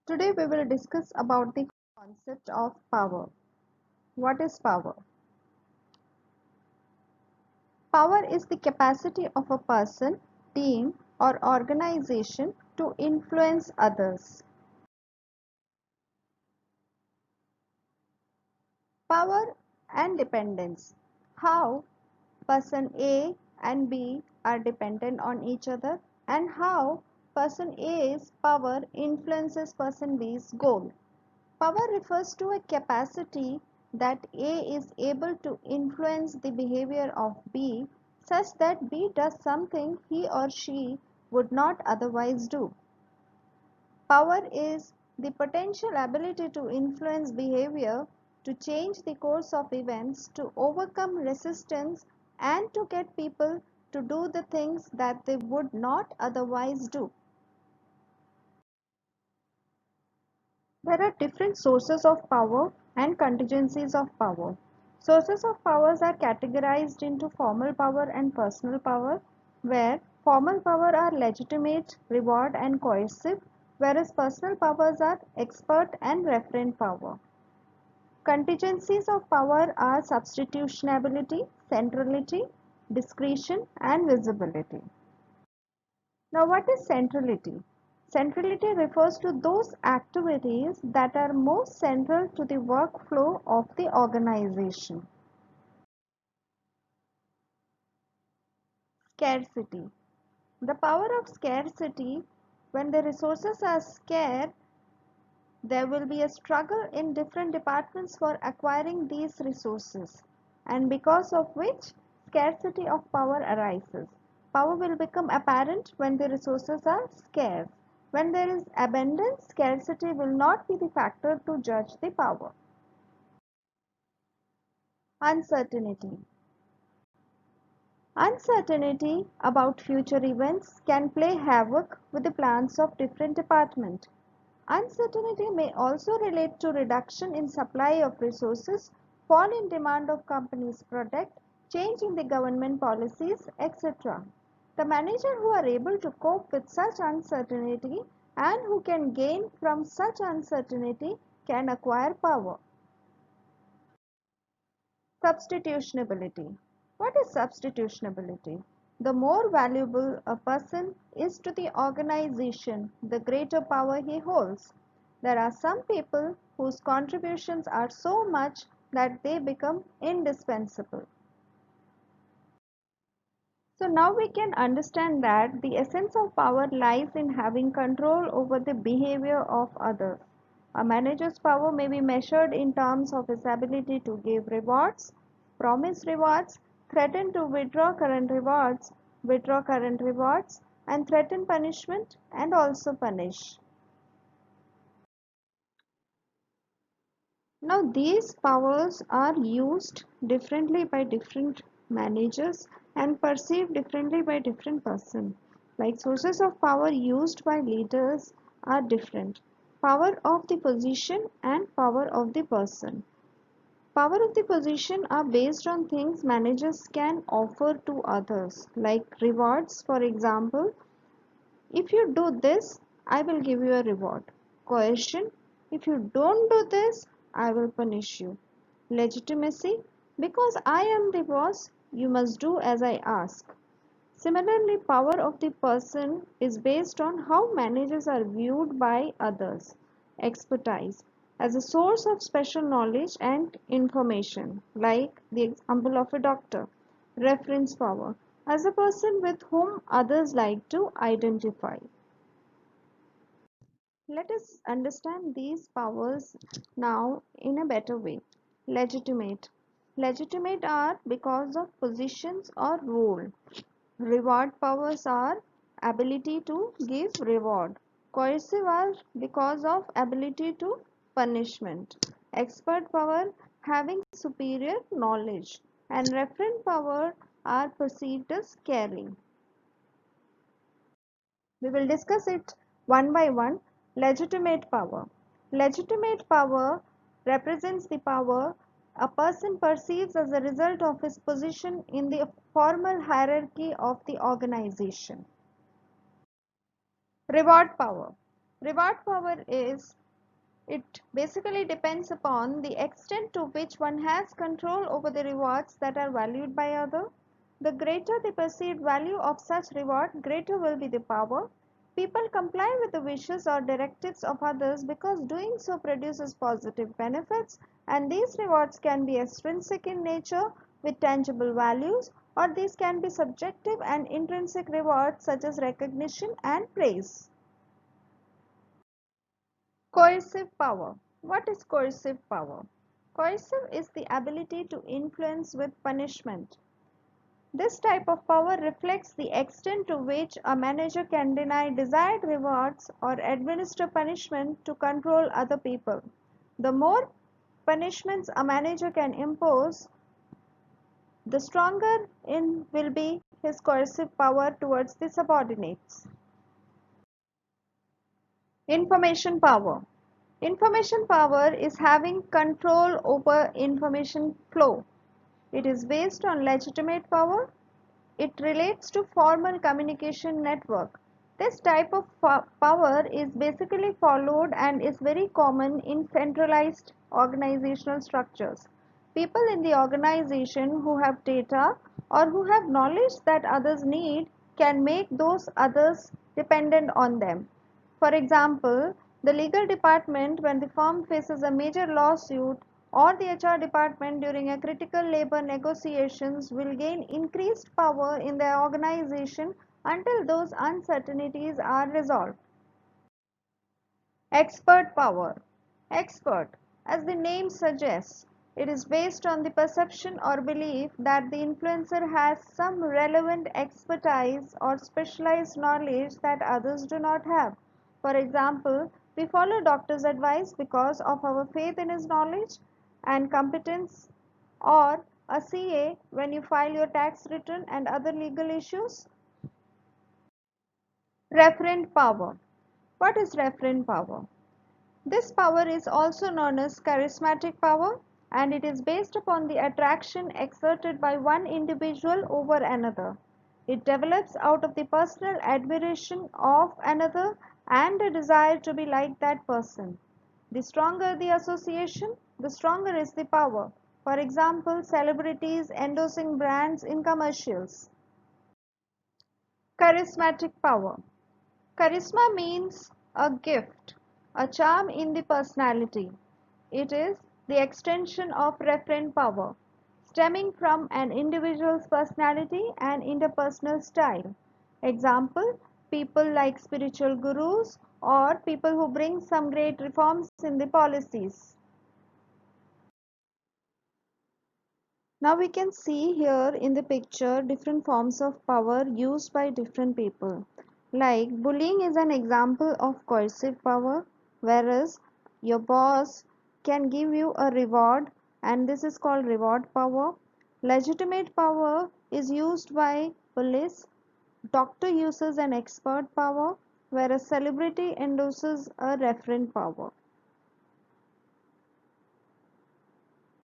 Today we will discuss about the concept of power. What is power? Power is the capacity of a person, team, or organization to influence others. Power and dependence. How person A and B are dependent on each other and how person A's power influences person B's goal. Power refers to a capacity that A is able to influence the behavior of B such that B does something he or she would not otherwise do. Power is the potential ability to influence behavior, to change the course of events, to overcome resistance, and to get people to do the things that they would not otherwise do. There are different sources of power and contingencies of power. Sources of powers are categorized into formal power and personal power, where formal power are legitimate, reward and coercive, whereas personal powers are expert and referent power. Contingencies of power are substitutionability, centrality, discretion and visibility. Now, what is centrality? Centrality refers to those activities that are most central to the workflow of the organization. Scarcity. The power of scarcity, when the resources are scarce, there will be a struggle in different departments for acquiring these resources, and because of which scarcity of power arises. Power will become apparent when the resources are scarce. When there is abundance, scarcity will not be the factor to judge the power. Uncertainty. Uncertainty about future events can play havoc with the plans of different departments. Uncertainty may also relate to reduction in supply of resources, fall in demand of companies' product, change in the government policies, etc. The manager who are able to cope with such uncertainty and who can gain from such uncertainty can acquire power. Substitutionability. What is substitutionability? The more valuable a person is to the organization, the greater power he holds. There are some people whose contributions are so much that they become indispensable. So now we can understand that the essence of power lies in having control over the behavior of others. A manager's power may be measured in terms of his ability to give rewards, promise rewards, threaten to withdraw current rewards, and threaten punishment and also punish. Now these powers are used differently by different managers and perceived differently by different person. Like sources of power used by leaders are different. Power of the position and power of the person. Power of the position are based on things managers can offer to others, like rewards, for example, if you do this, I will give you a reward. Coercion, if you don't do this, I will punish you. Legitimacy, because I am the boss, you must do as I ask. Similarly, power of the person is based on how managers are viewed by others. Expertise, as a source of special knowledge and information, like the example of a doctor. Reference power, as a person with whom others like to identify. Let us understand these powers now in a better way. Legitimate. Legitimate are because of positions or role. Reward powers are ability to give reward. Coercive are because of ability to punishment. Expert power having superior knowledge. And referent power are perceived as caring. We will discuss it one by one. Legitimate power. Legitimate power represents the power a person perceives as a result of his position in the formal hierarchy of the organization. Reward power. Reward power is it basically depends upon the extent to which one has control over the rewards that are valued by others. The greater the perceived value of such reward, greater will be the power. People comply with the wishes or directives of others because doing so produces positive benefits, and these rewards can be extrinsic in nature with tangible values, or these can be subjective and intrinsic rewards such as recognition and praise. Coercive power. What is coercive power? Coercive is the ability to influence with punishment. This type of power reflects the extent to which a manager can deny desired rewards or administer punishment to control other people. The more punishments a manager can impose, the stronger in will be his coercive power towards the subordinates. Information power. Information power is having control over information flow. It is based on legitimate power. It relates to formal communication network. This type of power is basically followed and is very common in centralized organizational structures. People in the organization who have data or who have knowledge that others need can make those others dependent on them. For example, the legal department when the firm faces a major lawsuit or the HR department during a critical labor negotiations will gain increased power in their organization until those uncertainties are resolved. Expert power. Expert, as the name suggests, it is based on the perception or belief that the influencer has some relevant expertise or specialized knowledge that others do not have. For example, we follow doctor's advice because of our faith in his knowledge and competence, or a CA when you file your tax return and other legal issues. Referent power. What is referent power? This power is also known as charismatic power, and it is based upon the attraction exerted by one individual over another. It develops out of the personal admiration of another and a desire to be like that person. The stronger the association, the stronger is the power. For example, celebrities endorsing brands in commercials. Charismatic power. Charisma means a gift, a charm in the personality. It is the extension of referent power, stemming from an individual's personality and interpersonal style. Example, people like spiritual gurus or people who bring some great reforms in the policies. Now we can see here in the picture different forms of power used by different people. Like bullying is an example of coercive power, whereas your boss can give you a reward and this is called reward power. Legitimate power is used by police. Doctor uses an expert power, whereas celebrity endorses a referent power.